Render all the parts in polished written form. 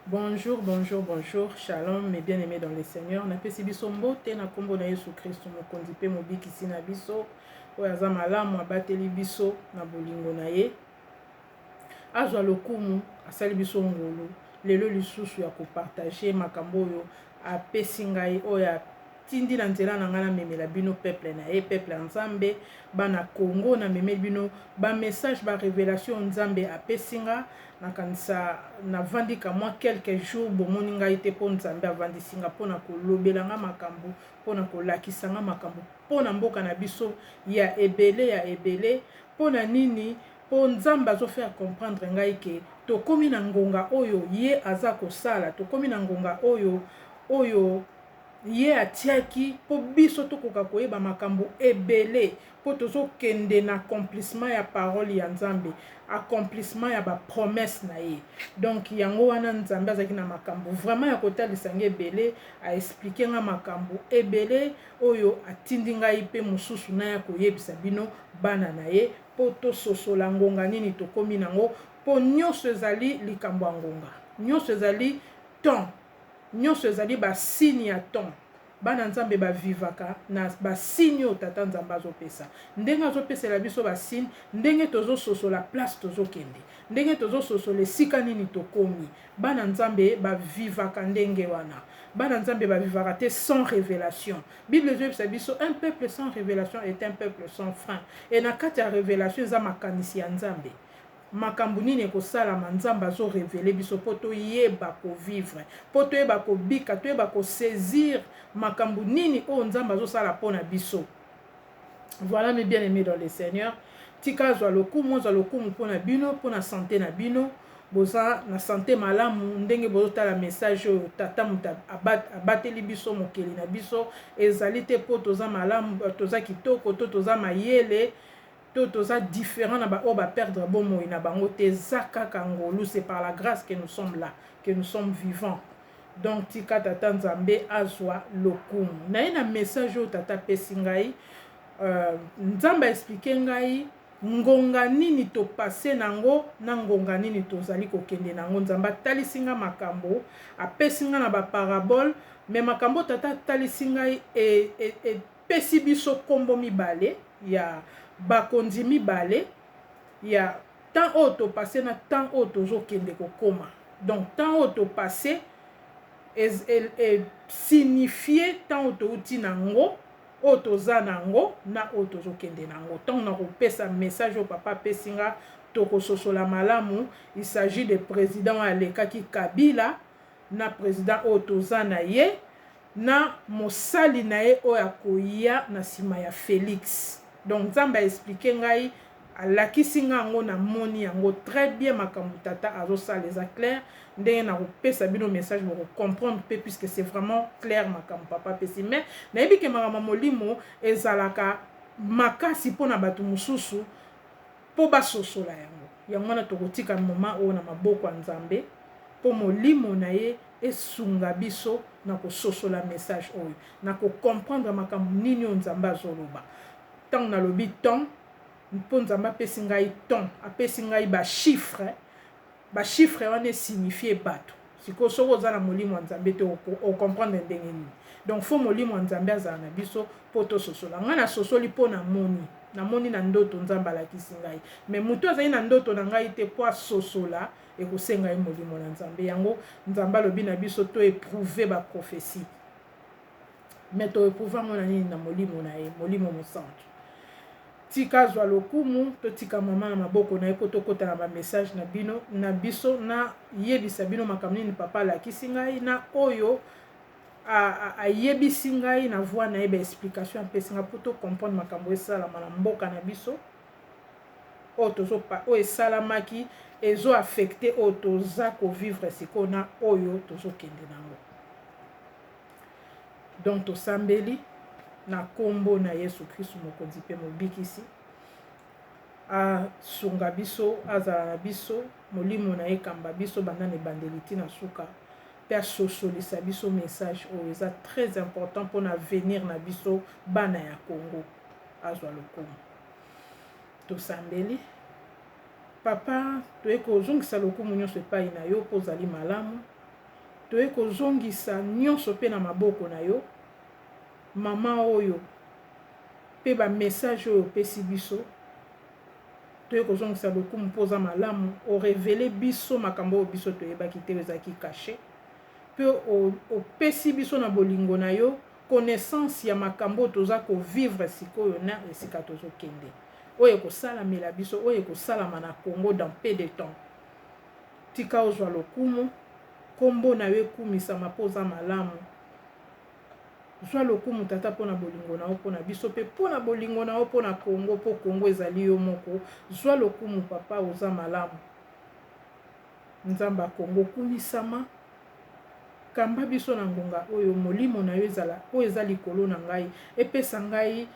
Bonjour, bonjour, bonjour, shalom, mes bien-aimés dans le Seigneur. Na pesi biso mbote na kombo na Yesu Kristo mokonzi pe mobikisi na biso oyo aza malamu abateli biso na bolingo na ye. Azwa lokumu asali biso ngolu lelo lisusu ya kopartage makambo oyo apesi ngai oyo tindi na nzela na ngai namemela bino peuple na ye, peuple ya Nzambe, bana Congo na memeli bino ba message ba révélation Nzambe apesi nga nakanisa navandika mwa quelques jours bomoni ngai te mpo Nzambe avandisi nga mpona kolobela nga makambo, mpona kolakisa nga makambo mpona mboka na biso ya ebele mpona nini po Nzambe azofera comprendre ngai ke tokomi na ngonga oyo ye aza kosala, tokomi na ngonga oyo ye atiaki po biso tokoka koyeba makambo ebele po tozokende na accomplissement ya parole ya Nzambe, accomplissement ya ba promesse na ye. Donc yango wana Nzambe azaki na makambo vraiment ya kotalisa ngai ebele, a expliquer nga makambo ebele oyo atindi ngai pe mosusu na ya koyebisa bino bana na ye po tososola ngonga nini tokomi nango, po nyonso ezali likambo ya ngonga, nyonso ezali temps, nyonso ezali basini ya temps. Bana Nzambe bavivaka na basini oyo tata Nzambe azopesa, ndenge azopesela biso basini, ndenge tozososola place tozokende, ndenge tozososola esika nini tokomi. Bana Nzambe bavivaka ndenge wana, bana Nzambe bavivaka te sans révélation. Bible ezopesa biso un peuple sans révélation est un peuple sans frein. Et na kati ya révélation eza makanisi ya Nzambe, makambo nini ekosalama Nzambe azo révéler biso po toyeba kovivre, po toyeba kobika, toyeba kosaisir makambo nini oyo Nzambe azosala mpona biso. Voilà mes bien-aimés dans le Seigneur, tika zwa lokumu mpona bino, mpona santé na bino, boza na santé malamu ndenge bozotala message oyo tata muta abateli biso mokeli na biso ezali te po toza malamu, toza kitoko, to toza mayele, to toza différent na ba oyo ba perdre bomoi na bango te, za kaka ngolu. C'est par la grâce que nous sommes là, que nous sommes vivants. Donc tika tata Nzambe azwa lokumu na ye na message oyo tata pesi ngai. Nzambe expliquer ngai ngonga nini to passé nango na ngonga nini tozali kokende nango. Nzambe atalisi nga makambo, apesi nga na ba parabole, mais makambo tata talisi ngai pesi biso kombo mibale ya bakonzi mibale ya temps oyo to passé na temps oyo tozokende kokoma. Donc temps oyo to passé signifie temps oyo touti nango, oyo toza nango na oyo tozokende nango. Tant na kopesa message au papa pesinga tokososola malamu. Il s'agit de président alekaki Kabila na président oyo toza na ye na mosali na ye oyo akoya na sima ya Félix. Donc Nzambe a expliqué ngai, alakisi nga yango na moni yango très bien makambo tata azosala eza clair. Ndenge na kopesa bino message boko comprendre pe puisque c'est vraiment clair makambo papa pesi. Mais nayebi ke makambo molimo ezalaka makasi mpona bato mosusu po basosola yango. Yango na tokotika moment oyo na maboko ya Nzambe po molimo na ye esunga biso na kososola message oyo, na ko comprendre makambo nini oyo Nzambe azoloba. Tant na lobi temps mpo Nzambe apesi ngai temps, apesi ngai ba chiffre wana signifie bato. Siko soko oza na molimo wa Nzambe te o comprendre ndenge nini. Donc fo molimo wa Nzambe azala na biso po tososola. Nga na sosoli po na moni na ndoto Nzambe alakisi ngai, mais mutu azali na ndoto na ngai te po asosola ekosenga ye molimo na Nzambe. Yango Nzambe alobi na biso to éprouver ba prophétie, mais to éprouver ngo na nini? Na molimo na ye, molimo mosantu. Tika zwa lokumu to tika mama na maboko na ye po tokota na ba message na bino na biso na yebisa bino makambo nini papa alakisi ngai na oyo ayebisi ngai na voix na ye ba explication apesi nga po to comprendre makambo esalama na mboka na biso oyo esalamaki ezo affecté oyo toza kovivre siko na oyo tozokende nango. Donc tosambeli na kombo na Yesu Kristo mokonzi pe mobikisi asunga biso, azala na biso, molimo na ye kamba biso banda na ebandeli tina suka, pe asosolisa biso message oyo eza très important mpona avenir na biso bana ya Congo. Azwa lokumu tosambeli. Papa toye kozongisa lokumu nyonso epai na yo po ozali malamu, toye kozongisa nyonso pe na maboko na yo mama oyo pe ba message oyo pesi biso toye kozongisa lokumu mpoza malamu o révéler biso makambo oyo biso toyebaki te ezalaki caché pe opesi biso na bolingo na yo connaissance ya makambo toza ko vivre sikoyo na esika tozokende oyo kosalamela biso oyo kosalama na Congo dans peu de temps tika ozwa lokumu kombo na yo ekumisama mpoza malamu zwa lokumu tata mpona bolingo na yo mpona biso mpe mpona bolingo na yo mpona Congo mpo Congo ezali yo moko zwa lokumu papa oza malamu nzambe ya Congo kumisama kamba biso na ngonga oyo molimo na yo ezala oyo eza likolo na ngai epesa ngai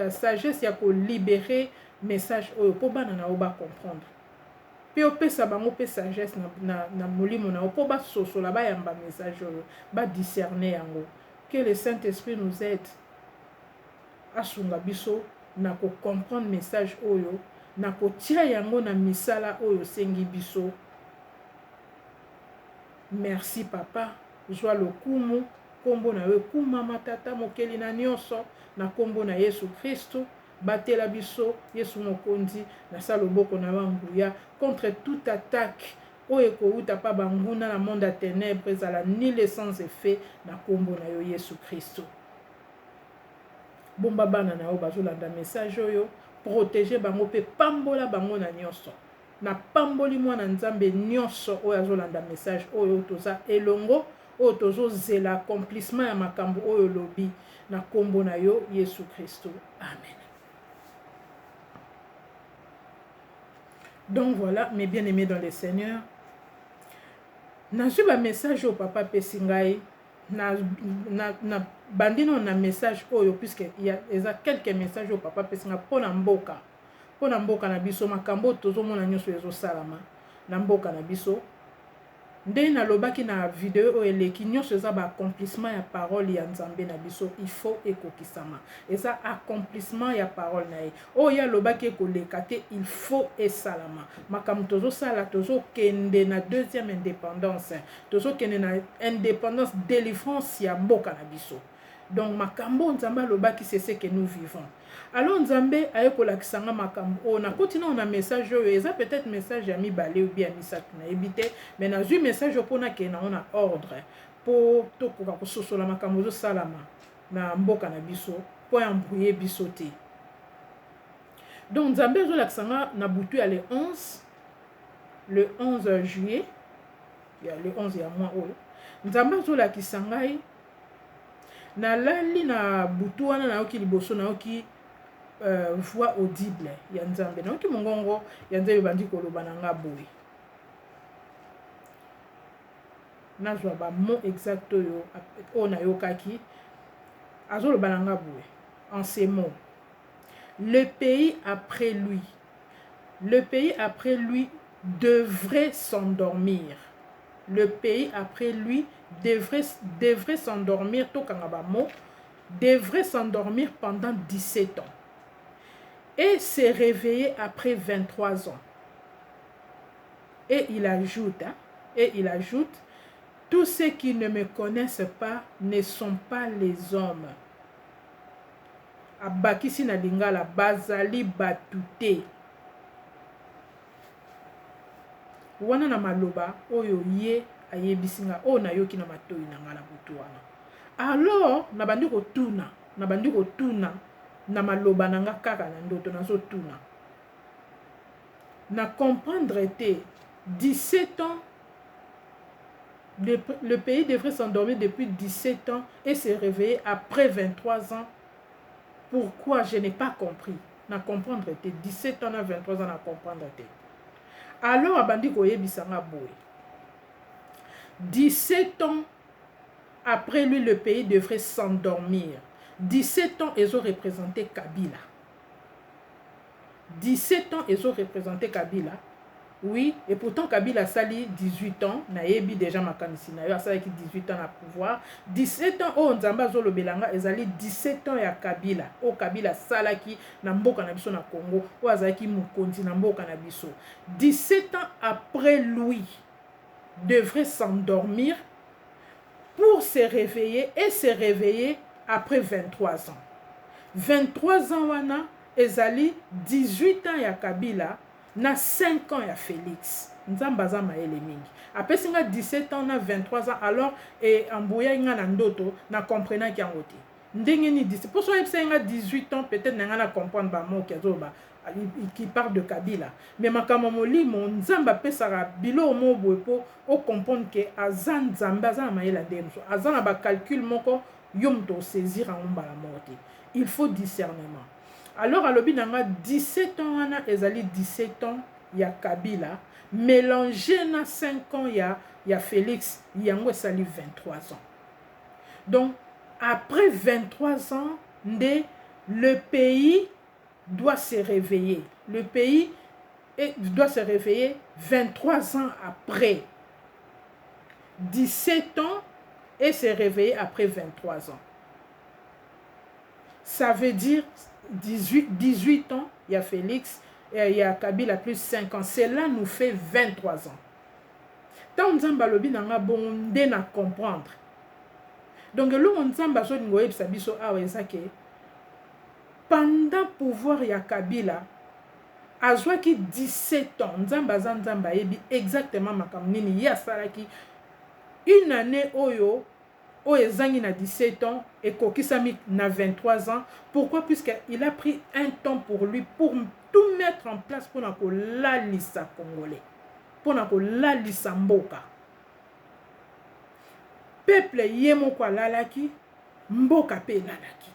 sagesse ya kolibere message oyo mpo bana na yo bacomprendre pe opesa bango pe sagesse na molimo na yo mpo basosola bayamba message oyo badiscerne yango que le Saint-Esprit nous aide asunga biso na kocomprendre message oyo na kotia yango na misala oyo sengi biso. Merci papa zwa lokumu kombo na yo kumama tata mokeli na nyonso na kombo na Yesu Kristo batela biso Yesu mokonzi na sa loboko na banguya contre toute attaque oyo ekouta pa banguna na monde ya ténèbres ezala nul sans effet na kombo na yo Yesu Kristo. Bomba bana na yo bazolanda message oyo protéger bango pe pambola bango na nyonso na pamboli mwana nzambe nyonso oyo azolanda message oyo toza elongo oyo tozozela accomplissement ya makambo oyo lobi na kombo na yo Yesu Kristo. Amen. Donc voilà, mes bien-aimés dans le Seigneur, nazwi ba message au papa pesingai na bandino na message oyo puisque il y a quelques messages au papa pesinga pona mboka na biso makambo tozomona nyonso ezosalama na mboka na biso nde nalobaki na video oyo eleki nyonso eza accomplissement ya parole ya nzambe na biso il faut ekokisama eza accomplissement ya parole na ye oyo alobaki ekoleka te il faut esalama makambo tozosala tozokende na deuxième indépendance tozokende na indépendance délivrance ya mboka na biso donc makambo nzambe alobaki c'est ce que nous vivons. Alors nzambe ayekolakisa nga makambo o na kotina na message oyo eza peut-être message ya mibale ou bien misatu na ebite mais nazwi message opona ke na ona ordre po tokoka kososola makambo zo salama na mboka na biso po embrouiller biso te. Donc nzambe azolakisa nga na butu ya le 11 juillet ya le 11 ya mois oyo nzambe azolakisa ngai na lali na butu wana nayoki liboso nayoki voix audible ya nzambe nayoki mongongo ya nzambe bandi koloba na nga boye nazwa ba mot exact oyo nayokaki azoloba na nga boye en ces mots: le pays après lui devrait s'endormir. Le pays après lui devrait s'endormir, devrait s'endormir pendant 17 ans et se réveiller après 23 ans. Et il ajoute, tous ceux qui ne me connaissent pas ne sont pas les hommes. Abakisi na lingala bazali batute. Wana na maloba oyo ye ayebisinga o na yoki na matoi na ngala butu wana. Alors nabandi kotuna na maloba na nga kaka na ndoto nazotuna. Na comprendre te 17 ans le pays devrait s'endormir depuis 17 ans et se réveiller après 23 ans. Pourquoi? Je n'ai pas compris. Na comprendre te 17 ans na 23 ans na comprendre te. Alors abandi koyebisanga boy. 17 ans après lui le pays devrait s'endormir. 17 ans ils ont représenté Kabila. 17 ans ils ont représenté Kabila. Oui, et pourtant Kabila sali 18 ans, nayebi déjà makanisi na yo asali ki 18 ans na pouvoir. 17 ans o nzamba zolo belanga ezali 17 ans ya Kabila. O Kabila salaki na mboka na biso na Congo, o azaki mukonzi na mboka na biso. 17 ans après lui. devrait s'endormir pour se réveiller et se réveiller après 23 ans. 23 ans wana ezali 18 ans ya Kabila na 5 ans ya Félix. Nzambe aza mayele mingi. Apesi nga 17 ans na 23 ans alors ambuya nga na ndoto na comprenaki yango te. Ndenge ni 17. Pour ça epesa nga 18 ans peut-être nga na comprendre ba moki azoba qui parle de Kabila. Mais makambo molimo Nzambe apesaka bilo mo boye po o comprendre que aza Nzambe aza na mayele ndemso. Aza na ba calcul moko yom to saisir en mbala morte. Il faut discernement. Alors alobi nanga 17 ans wana ezali 17 ans ya Kabila mélangé na 5 ans ya Félix yango esali 23 ans. Donc après 23 ans le pays doit se réveiller. Le pays doit se réveiller 23 ans après. 17 ans et se réveiller après 23 ans. Ça veut dire 18 ans, il y a Félix, il y a Kabila plus 5 ans. Cela nous fait 23 ans. Tant Nzamba lobi nanga bonde na comprendre. Donc le Nzamba so ngoye biso awa ezake pendant pouvoir ya Kabila azwaki 17 ans. Nzamba yebi exactement makambo nini ya salaki une année oyo ezangi na 17 ans et kokisami na 23 ans. Pourquoi? Puisqu'il a pris un temps pour lui pour tout mettre en place pour nako lalisa Congolais, pour nako lalisa mboka. Peuple yemo kwa lalaki, mboka pe lalaki.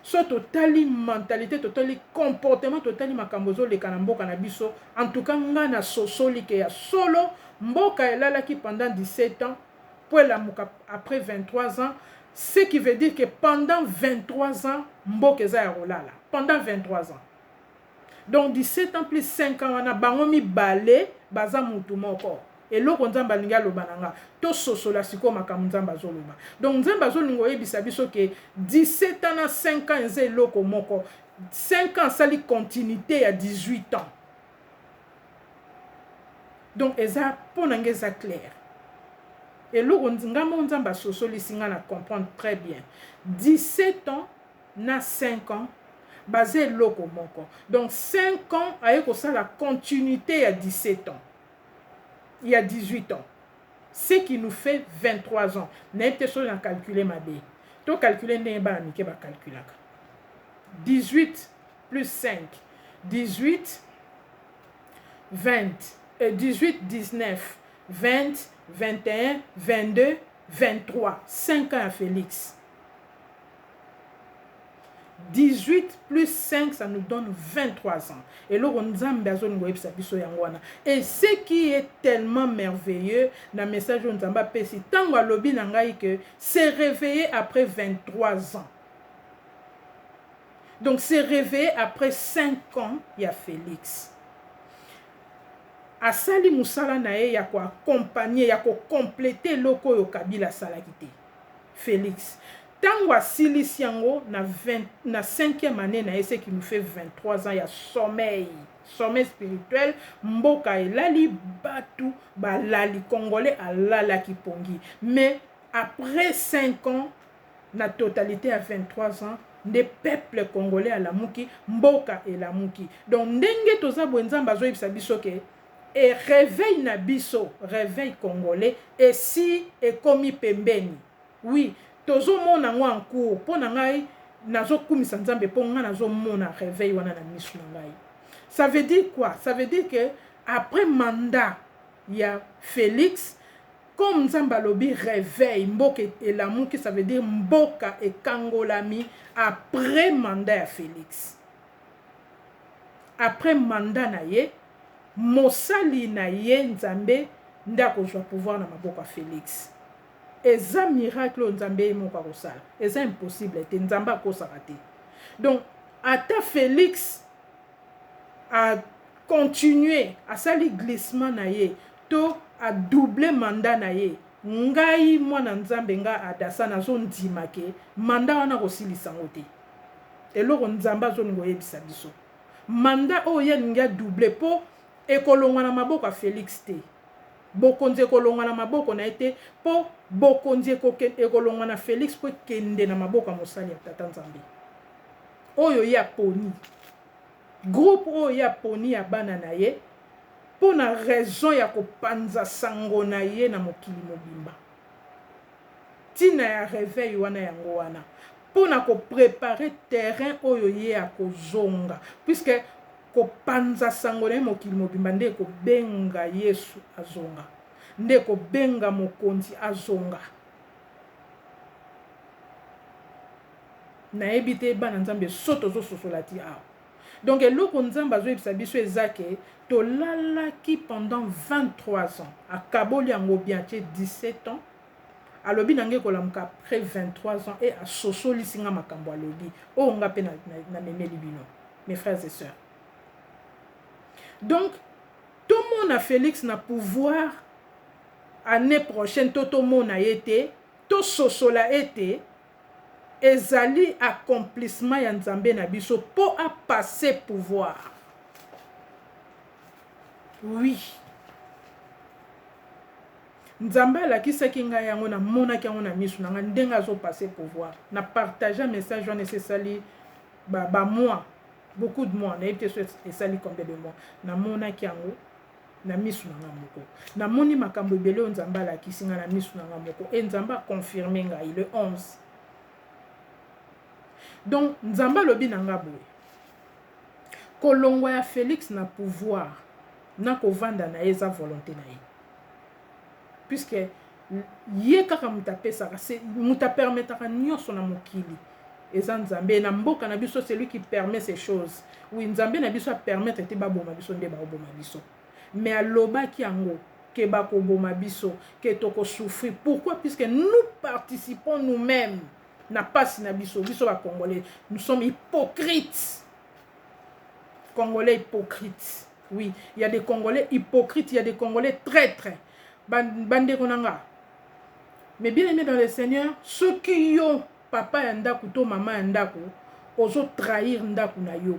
So totali mentalité, totali comportement, totali makambozo le kanamboka na biso. En tout cas nga na sosoli ke ya solo mboka lalaki pendant 17 ans. Après 23 ans, ce qui veut dire que pendant 23 ans, mboka eza ya rolala. Pendant 23 ans. Donc 17 ans plus 5 ans, on a bangomi balé, baza mutu moko. Et loko Nzamba linga lobananga, to sosola siko makambo Nzamba zoloba. Donc Nzamba zolingo yebisa biso ke 17 ans na 5 ans eze loko moko. 5 ans sali continuité à 18 ans. Donc eza ponanga eza clair. Et là, on comprendre très bien. 17 ans, na 5 ans, basé loko moko. Donc 5 ans, avec ça la continuité à 17 ans. Il y a 18 ans. Ce qui nous fait 23 ans. N'a pas besoin de calculer ma bé. Tu calculer n'est pas amiqué ba calculer. 18 plus 5. 18, 20. 18, 19. 20, 21, 22, 23. 5 ans à Félix. 18 plus 5, ça nous donne 23 ans. Et là, on et ce qui est tellement merveilleux dans le message de Nzamba Pesi, tant que c'est réveillé après 23 ans. Donc, c'est réveillé après 5 ans, il y a Félix. Asali musala na ye ya ko accompagner ya ko compléter loko yo Kabila salakité. Félix. Tango asilisi yango na 5e année na ce qui nous fait 23 ans ya sommeil spirituel mboka elali batu balali Congolais alala kipongi. Mais après 5 ans na totalité à 23 ans des peuples congolais à la muki mboka et la muki. Donc ndenge toza bwenzamba zo yebisa biso ke et réveil nabiso, réveil congolais, et si et komi pembeni. Oui, tozo mona ngo en cours, po na ngai nazo kumisa Nzambe po nga nazo mona réveil wana na misu na ngai. Ça veut dire quoi? Ça veut dire que après mandat il y a Félix comme Nzamba lobi réveil mboka et lamuki, ça veut dire mboka et kangolami après mandat ya Félix. Après mandat na ye mosali na ye Nzambe ndako jwa pouvoir na maboka Félix. Eza miracle Nzambe moko kosala. Eza impossible te Nzamba kosaka te. Donc ata Félix a continué à sali glissement na ye to a doubler mandat na ye. Ngai mwana Nzambe nga adasa na zo ndima ke mandat wana kosilisa ngote. Eloko Nzamba zo ngo yebisa biso. Mandat o ye nga doubler po ekolongwa na maboka Félix te. bokonzi ekolongwa na maboko na ye te mpo bokonzi ekolongwa na Félix mpo ekende na maboko ya mosali ya tata Nzambe oyo ye aponi groupe oyo ye aponi ya bana na ye mpo na raison ya kopanza sango na ye na mokili mobimba ntina ya réveil wana yango wana mpo na koprepare terrain oyo ye akozonga puisque kopanza sango na ye mokili mobimba nde kobenga Yesu azonga nde kobenga mokonzi azonga nayebi te bana Nzambe so tozososola ti awa donc eloko Nzambe azoyebisa biso eza ke tolalaki pendant 23 ans akaboli yango bien tie 17 ans alobi nange kolamuka après 23 ans et asosoli singa makambo alobi oyo nga mpe na memeli bino mes frères et sœurs. Donc, tout le monde a Félix na pouvoir année prochaine, tout le monde a été, tout sosola été, ezali accomplissement ya Nzambe na biso pour a passer pouvoir. Oui. Nzambe la ki saki nga yango na mona ki yango na misu na ndenga zo passer pouvoir. Na partager message on nécessaire ba moi. Beaucoup de mois, et ça combien de mois. Na mona kiango, na misu na moko. Na moni makambo belé Nzamba la kisinga na misu na moko. Et Nzamba confirmé nga le 11. Donc Nzamba lobi nanga boye. Kolongwa ya Félix na pouvoir na kovanda na eza volonté na ye. Puisque ye kaka mutapesa c'est muta permettra nyonso na mokili. Et ça Nzambe na mboka na biso c'est lui qui permet ces choses. Oui Nzambe na biso a permettre te ba boma biso nde ba boma biso. Mais aloba ki yango ke ba ko boma biso ke toko souffrir. Pourquoi? Puisque nous participons nous-mêmes na passe na biso ba Congolais. Nous sommes hypocrites. Congolais hypocrites. Oui, il y a des Congolais hypocrites, il y a des Congolais traîtres. Bande konanga. Mais bien aimé dans le Seigneur, ceux qui ont papa ya ndaku to mama ya ndaku ozo trahir ndaku na yo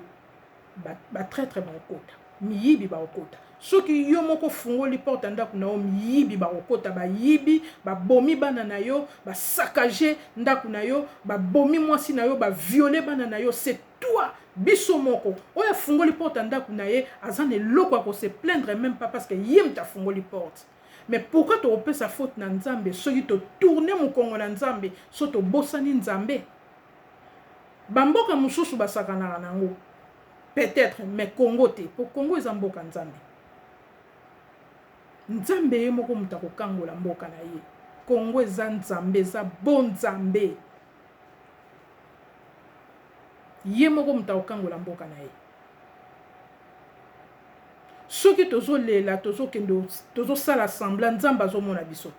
ba traître ba okota miyibi ba okota soki yo moko fungoli porte ndaku na yo miyibi ba okota ba yibi ba bomi bana na yo ba saccager ndaku na yo ba bomi mwasi na yo ba violer bana na yo c'est toi biso moko oya fungoli porte ndaku na ye azane loko ko se plaindre même pas parce que yim ta fungoli porte. Mais pourquoi tu opères sa faute na Nzambe? Soki to tourner mon Congo na Nzambe, so to bosani Nzambe. Bamboka mususu basakana nango. Peut-être, mais Congo te. Pour Congo eza mboka Nzambe. Nzambe ye moko mutako kangola mboka na ye. Congo eza Nzambe, eza bon Nzambe. Ye moko mutako kangola mboka na ye. Ceux qui tozo lela tozo kendo tozo sala semblant Nzamba zo mona biso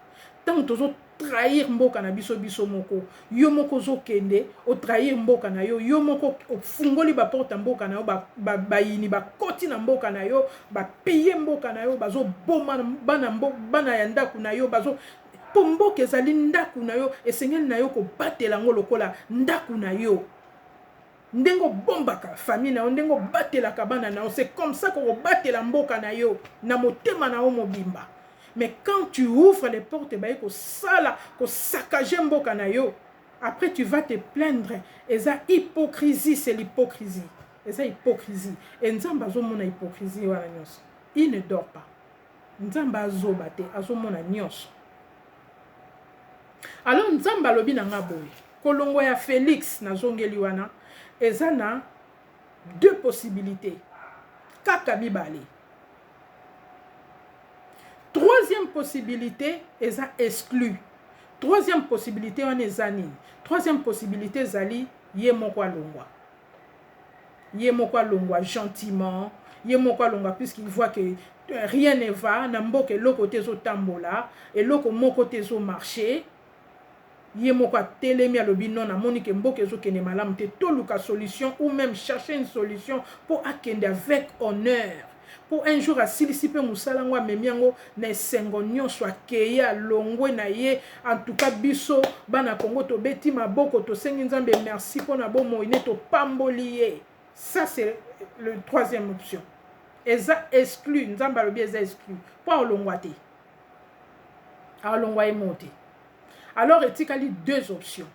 tant tozo trahir mboka na biso moko yo moko zo kende o trahir mboka na yo yo moko fungoli ba porte mboka na yo ba yini ba koti na mboka na yo ba payer mboka na yo bazo boma bana ya ndaku na yo bazo po mboka ezali ndaku na yo esengeli na yo ko batela ngo lokola ndaku na yo. Ndengo bombaka famille na ndengo batela kabana na c'est comme ça qu'on batela mboka na yo na motema na o mobimba. Mais quand tu ouvres les portes ba ko sala ko saccager mboka na yo après tu vas te plaindre et ça hypocrisie c'est l'hypocrisie et ça hypocrisie et Nzamba zo mona hypocrisie wala nyos il ne dort pas Nzamba zo bate azo mona nyos. Alors Nzamba lobi na ngaboy kolongo ya Félix na zongeli wana ezana deux possibilités. Kaka bibali. Troisième possibilité, eza exclu. Troisième possibilité, on est zani. Troisième possibilité, zali, ye moko longwa. Ye moko longwa gentiment. Ye moko longwa puisqu'il voit que rien ne va. Namboke loko tezo tambola. Et loko moko tezo marché. Ye moko telemi alobi non na monique mboke zo kene malam te toluka solution ou même chercher une solution pour akende avec honneur pour un jour asilisipe musala ngwa memiango na sengo nyonso akeya longwe na ye en tout cas biso bana Congo to beti maboko to sengi Nzambe merci pour na bomo ine to pambolié. Ça c'est le troisième option. Eza exclu Nzamba alobi eza exclu pour longwa te. alongwa ye mote. Alors etikali deux options.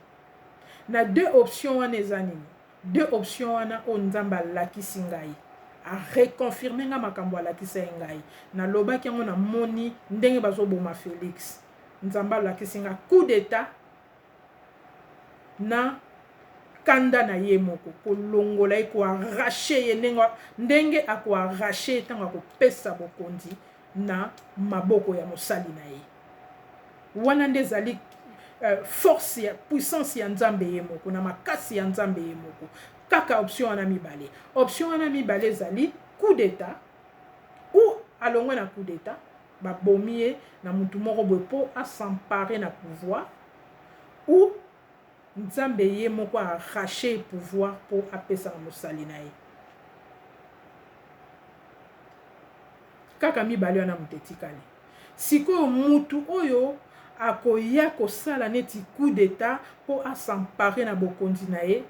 Na deux options wana eza nini? Deux options wana o nzambe alakisi ngai. A reconfirmer nga makambo alakisa ngai. Na lobaki yango na moni ndenge bazoboma Félix. Nzambe alakisi nga coup d'état na kanda na ye moko kolongola ye ko arracher ye ndenge ako arracher tanga ko pesa bokonzi na maboko ya mosali na ye. Wana nde zali force ya puissance ya nzambe ye moko na makasi ya nzambe ye moko. Kaka option wana mibale. Option wana mibale zali coup d'état ou alongwe na coup d'état ba bomiye na mutu moko boye po a s'emparer na pouvoir ou nzambe ye moko arracher pouvoir po apesa na mosali na ye. Kaka mibale wana mutetikali. Sikoyo mutu oyo akoya kosala neti coup d'état po a s'emparer na bokonzi na ye,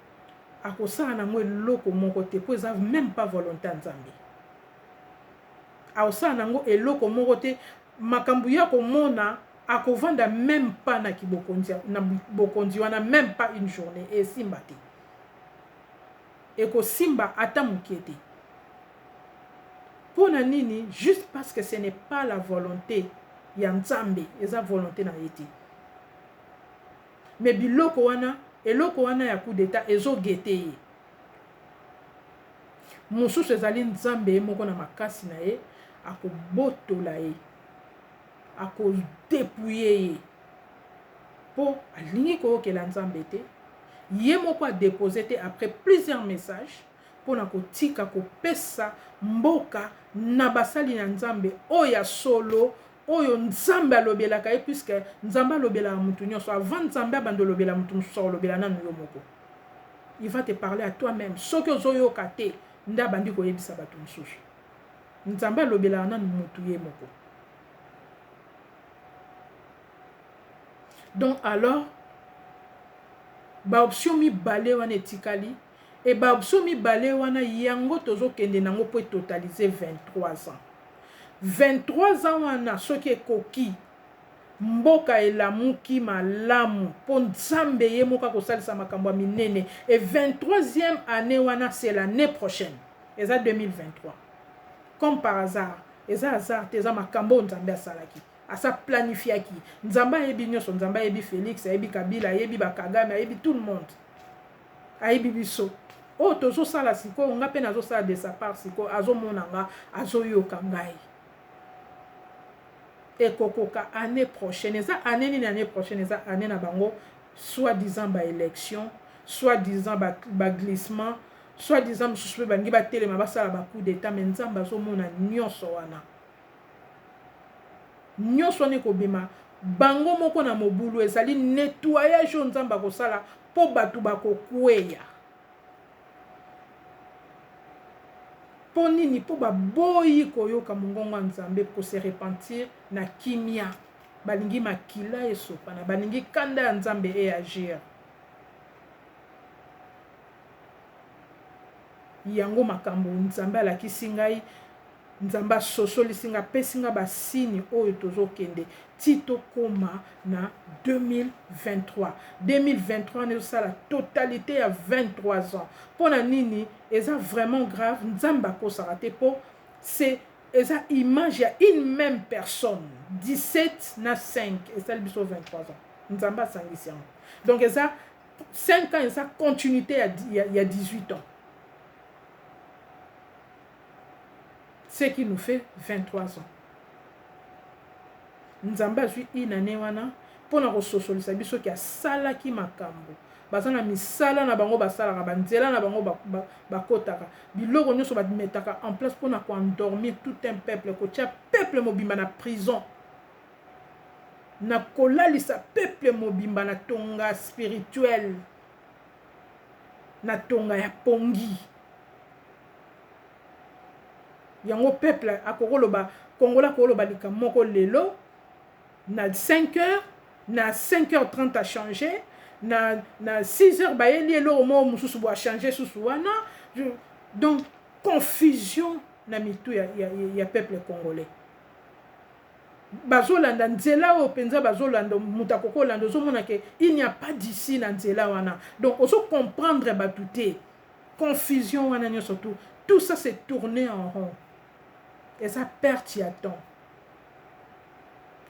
akosala nango eloko moko te po eza même pas volonté ya nzambe. Akosala nango eloko moko te, makambo ya komona akovanda même pas na bokonzi wana même pas une journée et simba te. Eko simba ata mukie te. Pona nini? Juste parce que ce n'est pas la volonté ya nzambe, eza volonté na ye te. Mais biloko wana, eloko wana ya coup d'état ezo gete ye. Mosusu ezali nzambe moko na makasi na ye, akobotola ye, akodépouiller ye. Po alingi koyokela nzambe te, ye moko a déposé te après plusieurs messages po na kotika kopesa mboka na basali na nzambe oya solo oyo nzambe alobelaka ye, puisque nzambe alobela mutu nyonso avant nzambe abando lobela mutu mosusu alobela nanu yo moko. Il va te parler à toi-même. Soki ozoyoka te nda bandi koyebisa bato mosusu. Nzambe alobela nanu mutu ye moko. Donc alors ba option mibale wana etikali et ba option mibale wana yango tozokende nango po totaliser 23 ans. 23 ans wana soki ekoki mboka elamuki malamu po nzambe ye moko kosalisa makambo minene, et 23e année wana c'est l'année prochaine, eza 2023. Comme par hasard, eza hasard te, eza makambo nzambe asalaki, asa planifiaki. Nzambe ayebi nyonso, nzambe ayebi Félix, ayebi Kabila, ayebi Bakagame, ayebi tout le monde, ayebi biso. Oh tozo sala siko nga pe nazo sala de sa part siko azomona nga azoyoka ngai. Et kokoka année prochaine, eza année ni année prochaine, eza année na bango soi-disant ba élection, soi-disant ba glissement, soi-disant mususu bangi ba telema basala ba coup d'état, mais nzamba azomona nyonso wana. Nyonso ne kobima bango moko na mobulu ezali nettoyage nzamba kosala po batu bakokweya. Po nini? Po baboyi koyoka mongongo nzambe ko se repentir na kimia. Balingi makila esopana, balingi kanda ya nzambe e agir. Yango makambo nzambe alakisi ngai, nzamba sosolisi nga pesi nga basini oyo tozokende tito koma na 2023. 2023 ne ça la totalité ya 23 ans. Pona nini eza vraiment grave, nzamba ko sarate po c'est eza image ya une même personne, 17 na 5 et ça biso 23 ans. Nzamba sangisi yango. Donc eza 5 ans, eza continuité ya 18 ans. Ce qui nous fait 23 ans. Nzamba zui inane wana pona ko sosolisa biso ki asala ki makambo. Bazana misala na bango basala ka banzela na bango bakotaka. Biloko nyonso bametaka en place pona ko endormir tout un peuple, ko tia peuple mobimba na prison. Na kolalisa peuple mobimba na tonga spirituel. Na tonga ya pongi. Yango peuple akokoloba kongola koloba lika moko lelo na 5h, na 5h30 a changé, na 6h bayeli elo mo mususu bo a changer susu wana. Donc confusion na mitu ya peuple congolais. bazolanda nzela o penza bazolanda mutakoko landa zomona ke il n'y a pas d'ici na nzela wana. Donc oso comprendre batute confusion wana nyo surtout tout ça c'est tourné en rond et ça perd ya temps.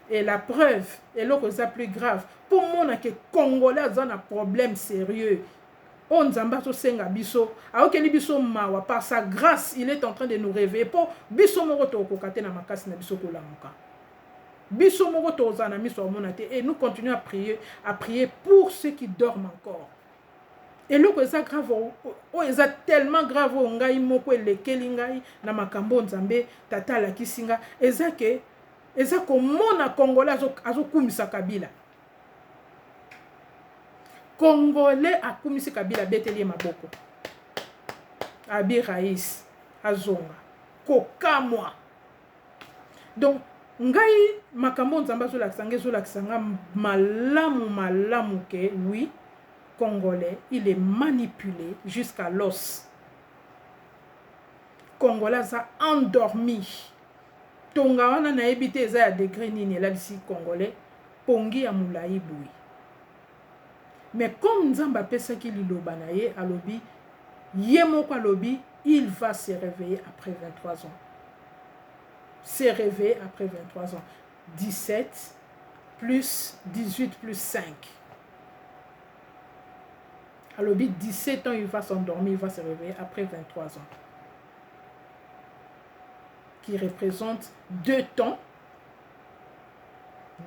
Et la preuve est là que c'est plus grave pour moi que Congolais ont un problème sérieux. On zamba so senga biso aokeli biso mawa par sa grâce il est en train de nous réveiller pour biso moko to kokate na makasi na biso ko lamuka biso moko to zana miso monate et nous continuons à prier pour ceux qui dorment encore. Et là que ça grave o eza tellement grave o ngai moko elekeli ngai na makambo nzambe tata la kisinga eza ke eza ko mona Congolais azokumisa Kabila. Congolais a kumisi Kabila beteli maboko. Abi Raïs azonga kokamwa. Donc ngai makambo nzamba zo la kisanga malamu ke oui Congolais il est manipulé jusqu'à l'os. Congolais a endormi. Tonga wana na ebité eza ya degré nini la bisi Congolais pongi ya mulai boui. Mais comme Nzamba pesaki liloba na ye alobi yemoko alobi il va se réveiller après 23 ans. Se réveiller après 23 ans. 17 plus 18 plus 5. Alobi 17 ans il va s'endormir, il va se réveiller après 23 ans. Qui représente 2 temps,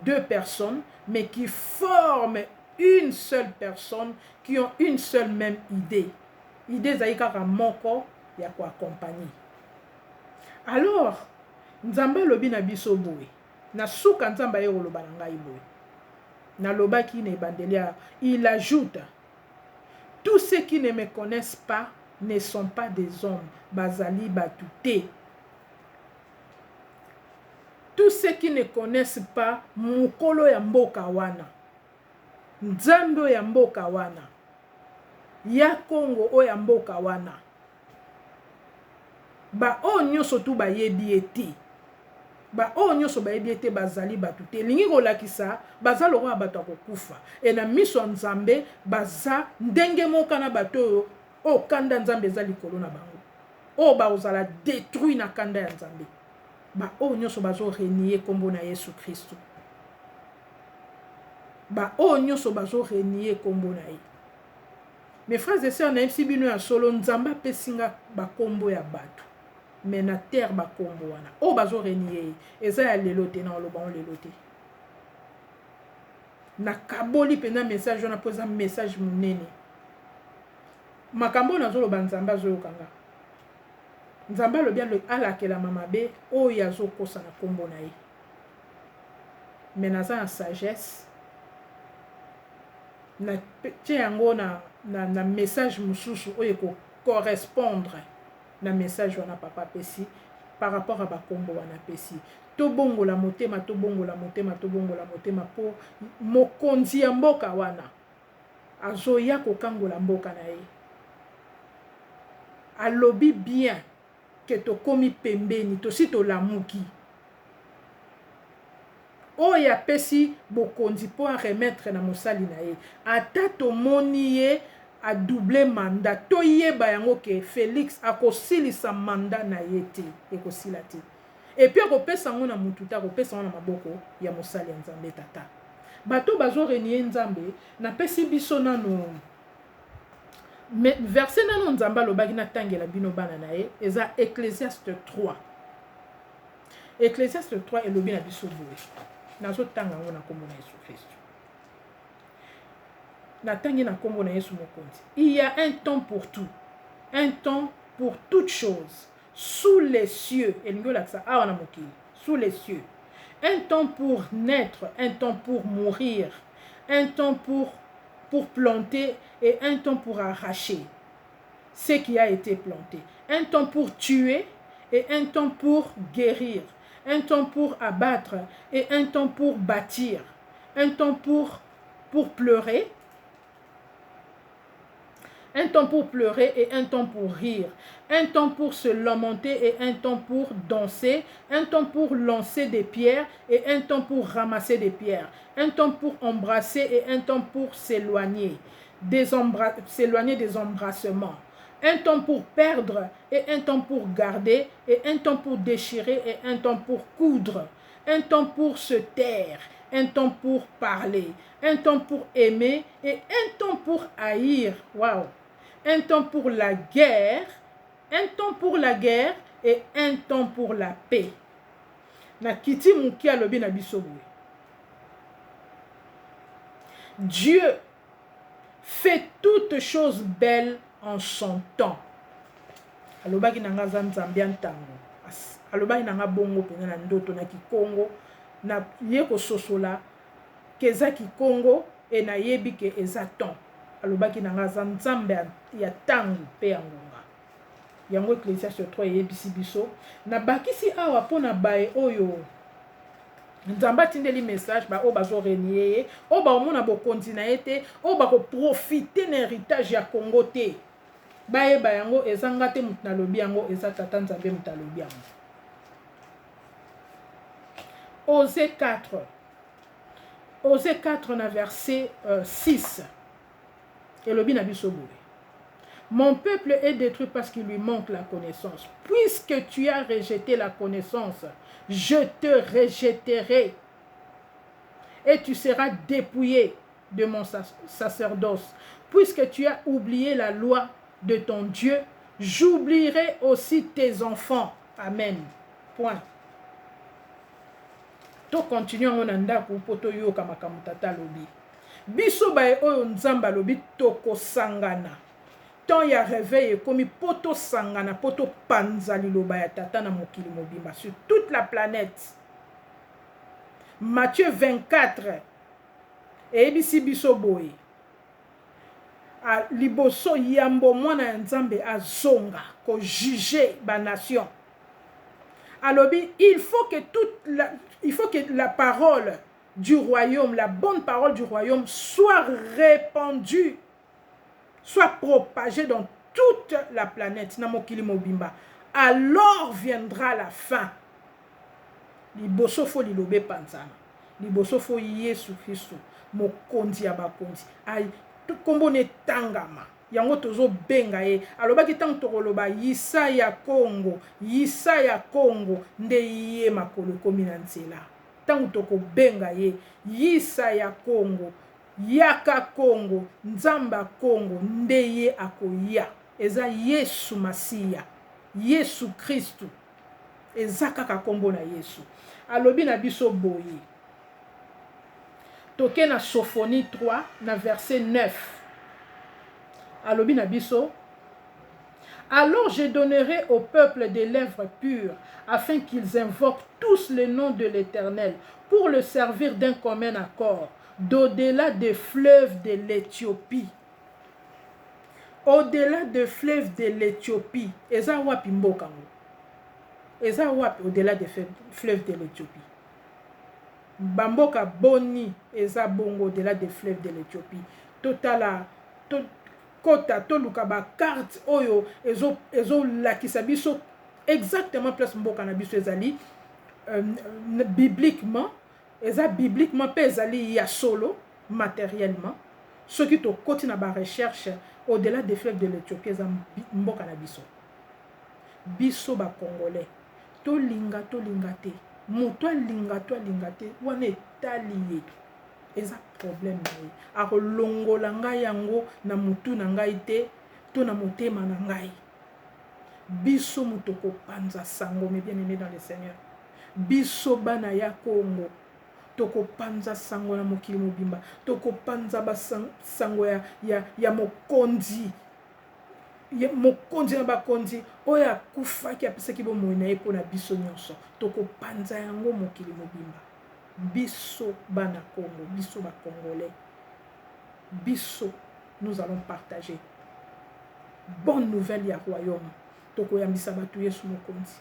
2 personnes, mais qui forment une seule personne, qui ont une seule même idée. Idée zaïkara moko ya ko accompagner. Alors, Nzamba lobi na biso boye. Na suka Nzamba yo loba na ngai boye. Na loba ki ne bandelia, il ajoute tous ceux qui ne me connaissent pas ne sont pas des hommes, bazali batute. Tous ceux qui ne connaissent pas mukolo ya mboka wana. Nzambe ya mboka wana. Ya Congo o ya mboka wana. Ba o nyoso tu ba yebi ete. Ba o nyoso ba yebi ete bazali batute. Lingi kolakisa bazalo ko bato akokufa. E na miso Nzambe baza ndenge moka na bato o kanda Nzambe za likolo na bango. O ba ozala détruit na kanda ya Nzambe. Ba o nyoso bazo renier kombo na Yesu Kristo. Ba o nyoso bazo renier kombo na ye. Mes frères et sœurs na bino ya solo Nzamba pesinga ba kombo ya bato. Mais na terre ba kombo wana. O bazo renier eza ya lelote na loba on lelote. Na kaboli pena message on a posé un message munene. Makambo na zolo ba Nzamba zo kanga. Nzamba lo bien le alakela mamabe o yazo kosa na kombo na ye. Mais na za sagesse na tiango na message mususu oyo ko correspondre na message wana papa pesi par rapport à bakombo wana pesi to bongo la motema po mokonzi ya mboka wana azoya kokangola mboka na ye alobi bien que to komi pembeni to si to lamuki oya pesi bokonzi po a remettre na mosali na ye ata to moni ye a doubler mandat to yeba yango ke Félix akosilisa mandat na ye te ekosila te et puis akopesa ngo na mututa akopesa ngo na maboko ya mosali ya Nzambe tata bato bazo renier Nzambe na pesi biso nano verset nano Nzamba lobaki na tangela bino bana na ye eza Ecclésiaste 3. Ecclésiaste 3 elobi na biso boye nazo tanga ngo na kombo na Yesu Kristo. Na tangi na kombo na Yesu mokonzi. Il y a un temps pour tout. Un temps pour toutes choses. Sous les cieux. Et sous les cieux. Un temps pour naître. Un temps pour mourir. Un temps pour planter. Et un temps pour arracher ce qui a été planté. Un temps pour tuer. Et un temps pour guérir. Un temps pour abattre et un temps pour bâtir, un temps pour pleurer, Un temps pour pleurer et un temps pour rire. Un temps pour se lamenter et un temps pour danser. Un temps pour lancer des pierres et un temps pour ramasser des pierres. Un temps pour embrasser et un temps pour s'éloigner. S'éloigner des embrassements. Un temps pour perdre et un temps pour garder. Et un temps pour déchirer et un temps pour coudre. Un temps pour se taire. Un temps pour parler. Un temps pour aimer et un temps pour haïr. Waouh! Un temps pour la guerre, un temps pour la guerre et un temps pour la paix. Na kiti muki alobi na biso boye. Dieu fait toutes choses belles en son temps. Alobaki nanga nzambe ntango. Alobaki nanga bongo pena na ndoto na Kikongo na yeko sosola keza Kikongo et na yebi ke eza temps. Alobaki nanga nzambe ya tangu pe ya ngonga. Yango Ecclésiaste 3 yebisi biso na bakisi awa pona bae oyo nzamba tindeli message ba o bazo renier o ba omona bo kontina ete o ba ko profiter na héritage ya Congo te bae ba yango ezanga te mutna lobi yango eza tata nzambe mutalobi yango. Osée 4 na verset 6. Et le bin biso boye. Mon peuple est détruit parce qu'il lui manque la connaissance. Puisque tu as rejeté la connaissance, je te rejetterai. Et tu seras dépouillé de mon sacerdoce. Puisque tu as oublié la loi de ton Dieu, j'oublierai aussi tes enfants. Amen. Point. To continuons on anda ku poto yo kama kamutata lobi. Biso bae oyo nzamba lobi toko sangana. Tant ya réveil komi poto sangana poto panza liloba ya tata na mokili mobimba sur toute la planète. Matthieu 24 et bisi biso boye. A liboso yambo mwana nzambe azonga ko juger ba nation. Alobi il faut que la parole du royaume, la bonne parole du royaume soit répandue, soit propagée dans toute la planète. Namokili mobimba. Alors viendra la fin. Liboso fo lilobe panzana. Liboso fo Yesu Christo. Mokonzi ya bakonzi. Ay, kombo ne tangama. Yango tozo benga ye. Alobaki tang tokoloba yisa ya Congo. Yisa ya Congo. Nde ye makolo komi na nzela. Tangu toko benga ye. Yisa ya Congo. Yaka Congo. Nzamba Congo. Nde ye akoya. Eza Yesu Masiya. Yesu Christu. Eza kaka kombo na Yesu. Alobi na biso boye. Toke na Sophonie 3 na verset 9. Alobi na biso. Alors je donnerai au peuple des lèvres pures, afin qu'ils invoquent tous le nom de l'Éternel, pour le servir d'un commun accord, d'au-delà des fleuves de l'Éthiopie. Au-delà des fleuves de l'Éthiopie. Eza wapi mboka ngo? Eza wapi au-delà des fleuves de l'Éthiopie? Bamboka boni eza bongo au-delà des fleuves de l'Éthiopie. Totala kota toluka ba carte oyo ezo lakisa biso exactement place mboka na biso ezali bibliquement eza bibliquement pe ezali ya solo matériellement ce qui to koti na ba recherche au-delà des fleuves de l'Éthiopie eza mboka na biso ba congolais to linga te muto linga te wana etali ye eza problème na ye akolongola ngai yango na mutu na ngai te to na motema na ngai biso muto kopanza sango mais bien aimé dans le Seigneur biso bana ya Congo toko panza sango na mokili mobimba toko panza ba sango ya mokonzi mokonzi na bakonzi oya kufaki apesaki bomoi na ye mpo na biso nyonso toko panza yango mokili mobimba biso bana Congo biso ba congolais biso nous allons partager bonne nouvelle ya royaume toko yambisa batu Yesu mokonzi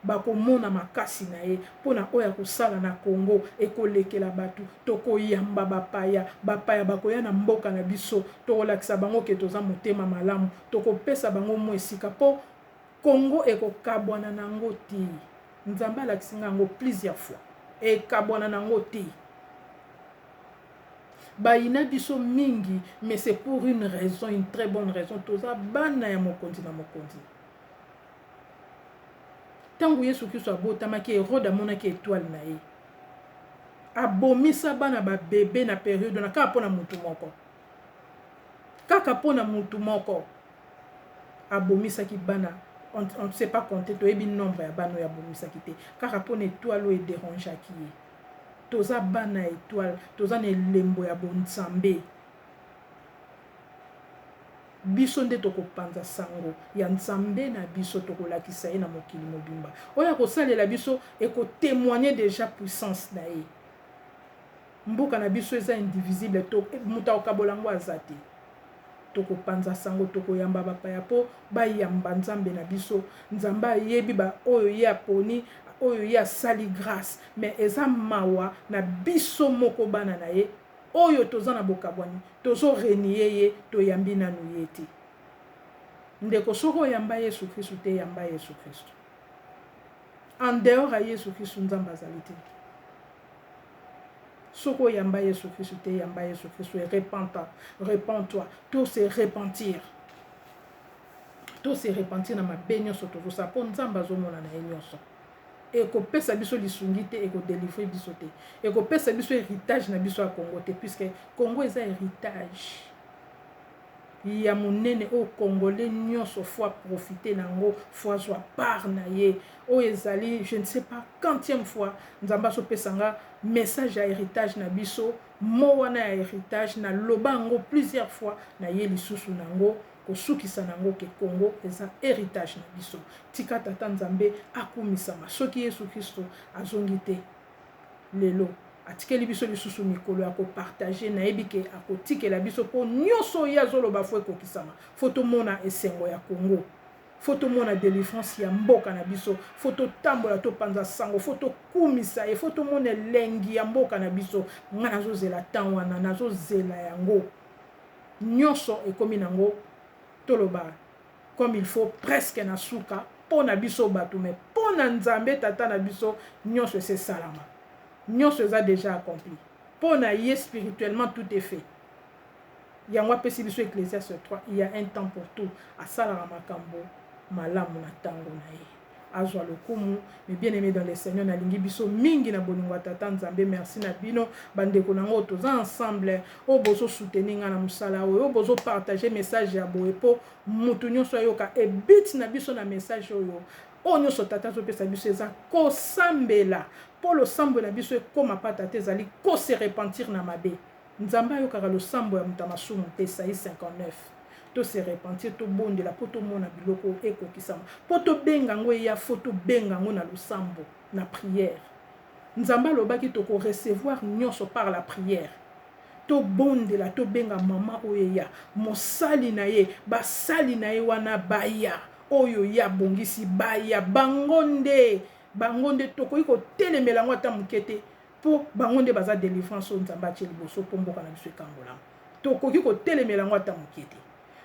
bakomona makasi na ye mpona oyo akosala na Congo ekolekela bato tokoyamba bapaya bakoya na mboka na biso tokolakisa bango ke toza motema malamu tokopesa bango mo esika mpo Congo ekokabwana nango te Nzambe alakisi ngango plusieurs fois ekabwana nango te bayina biso mingi mais c'est pour une raison, une très bonne raison toza bana ya mokonzi na mokonzi tangu Yesu Kristo abotamaki Herode amonaki étoile na ye abomisa bana ba bébé na période na kaka pona mutu moko abomisaki bana on ne sait pas compter toyebi nombre ya bana ya abomisaki te kaka pona étoile oyo dérangeaki ye toza bana étoile toza na elembo ya bonzambe biso nde tokopanza sango ya nzambe na biso tokolakisa ye na mokili mobimba oyo akosalela biso ekotémoigner déjà puissance na ye mboka na biso eza indivisible to mutu akokabola yango aza te tokopanza sango tokoyamba bapaya mpo bayamba nzambe na biso nzambe ayebi oyo ye aponi oyo ye asali grâce mais eza mawa na biso moko bana na ye oyo toza na bokabwani tozo renie ye toyambi nanu ye te ndeko soko oyamba Yesu Kristo te yamba Yesu Kristo en dehors ya Yesu Kristo nzambe azali te soko oyamba Yesu Kristo te yamba Yesu Kristo et repens-toi tout se repentir na mabe nyonso tozosala mpo nzambe azomona na ye nyonso ekopesa biso lisungi te ekodélivre biso te ekopesa biso héritage na biso ya Congo te puisque Congo eza héritage ya monene o congolais nyonso fois profiter nango fois zwa part na ye o ezali je ne sais pas quantième fois nzamba so pesanga message ya héritage na biso mo wana ya héritage na lobango plusieurs fois na ye lisusu nango kosukisa nango ke Congo eza héritage na biso tika tata nzambe akumisama soki Yesu Kristo azongi te lelo atikeli biso lisusu mikolo akopartage nayebi ke akotikela biso mpo nyonso ye azoloba fo ekokisama fo tomona esengo ya Congo fo tomona délivrance ya mboka na biso fo totambola topanza sango fo tokumisa ye fo tomona elengi ya mboka na biso nga nazozela ntan wana nazozela yango nyonso ekomi nango toloba comme il faut presque na suka mpo na biso bato me mpo na nzambe tata na biso nyonso ese salama nyonso eza déjà accompli mpo na ye spirituellement tout est fait yango apesi biso Ecclésiaste 3 il y a un temps pour tout asalaka makambo malamu na ntango na ye azwa lokumu mais bien aimé dans le Seigneur nalingi biso mingi na bolingo tata nzambe merci na bino bandeko nango toza ensemble o bozo soutenir nga na musala oyo bozo partager message ya boye po mutu nyonso ayoka e bit na biso na message oyo o nyonso tata zopesa biso eza kosambela po losambo na biso ekoma pata te ezali kose repentir na mabe nzambe ayokaka losambo ya mutu masumu te Isaïe 59 to se repentir to bondela po tomona biloko ekokisama po tobenga ngo eya fo tobenga ngo na losambo na prière nzambe alobaki toko recevoir nyonso par la prière to bondela to benga mama oyo eya mosali na ye basali na ye wana baya oyo ya bongisi baya bangonde tokoki kotelemela ngo ata moke te po bangonde baza délivrance oyo nzambe atie liboso po mboka na biso ekangola tokoki kotelemela ngo ata moke te.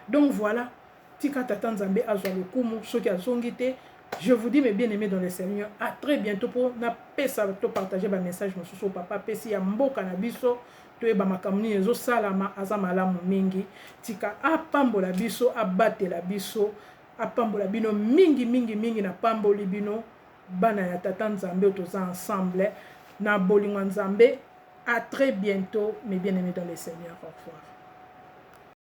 Donc voilà, tika tata nzambe azwa lokumu soki azongi te. Je vous dis mes bien-aimés dans le Seigneur, à très bientôt pour na pesa to partager ba message mosusu papa pesi ya mboka na biso to eba makamuni ezo salama aza malamu mingi tika apambola biso abatela biso apambola bino mingi na pamboli bino bana ya tata nzambe toza ensemble na bolingo nzambe. À très bientôt mes bien-aimés dans le Seigneur. Au revoir.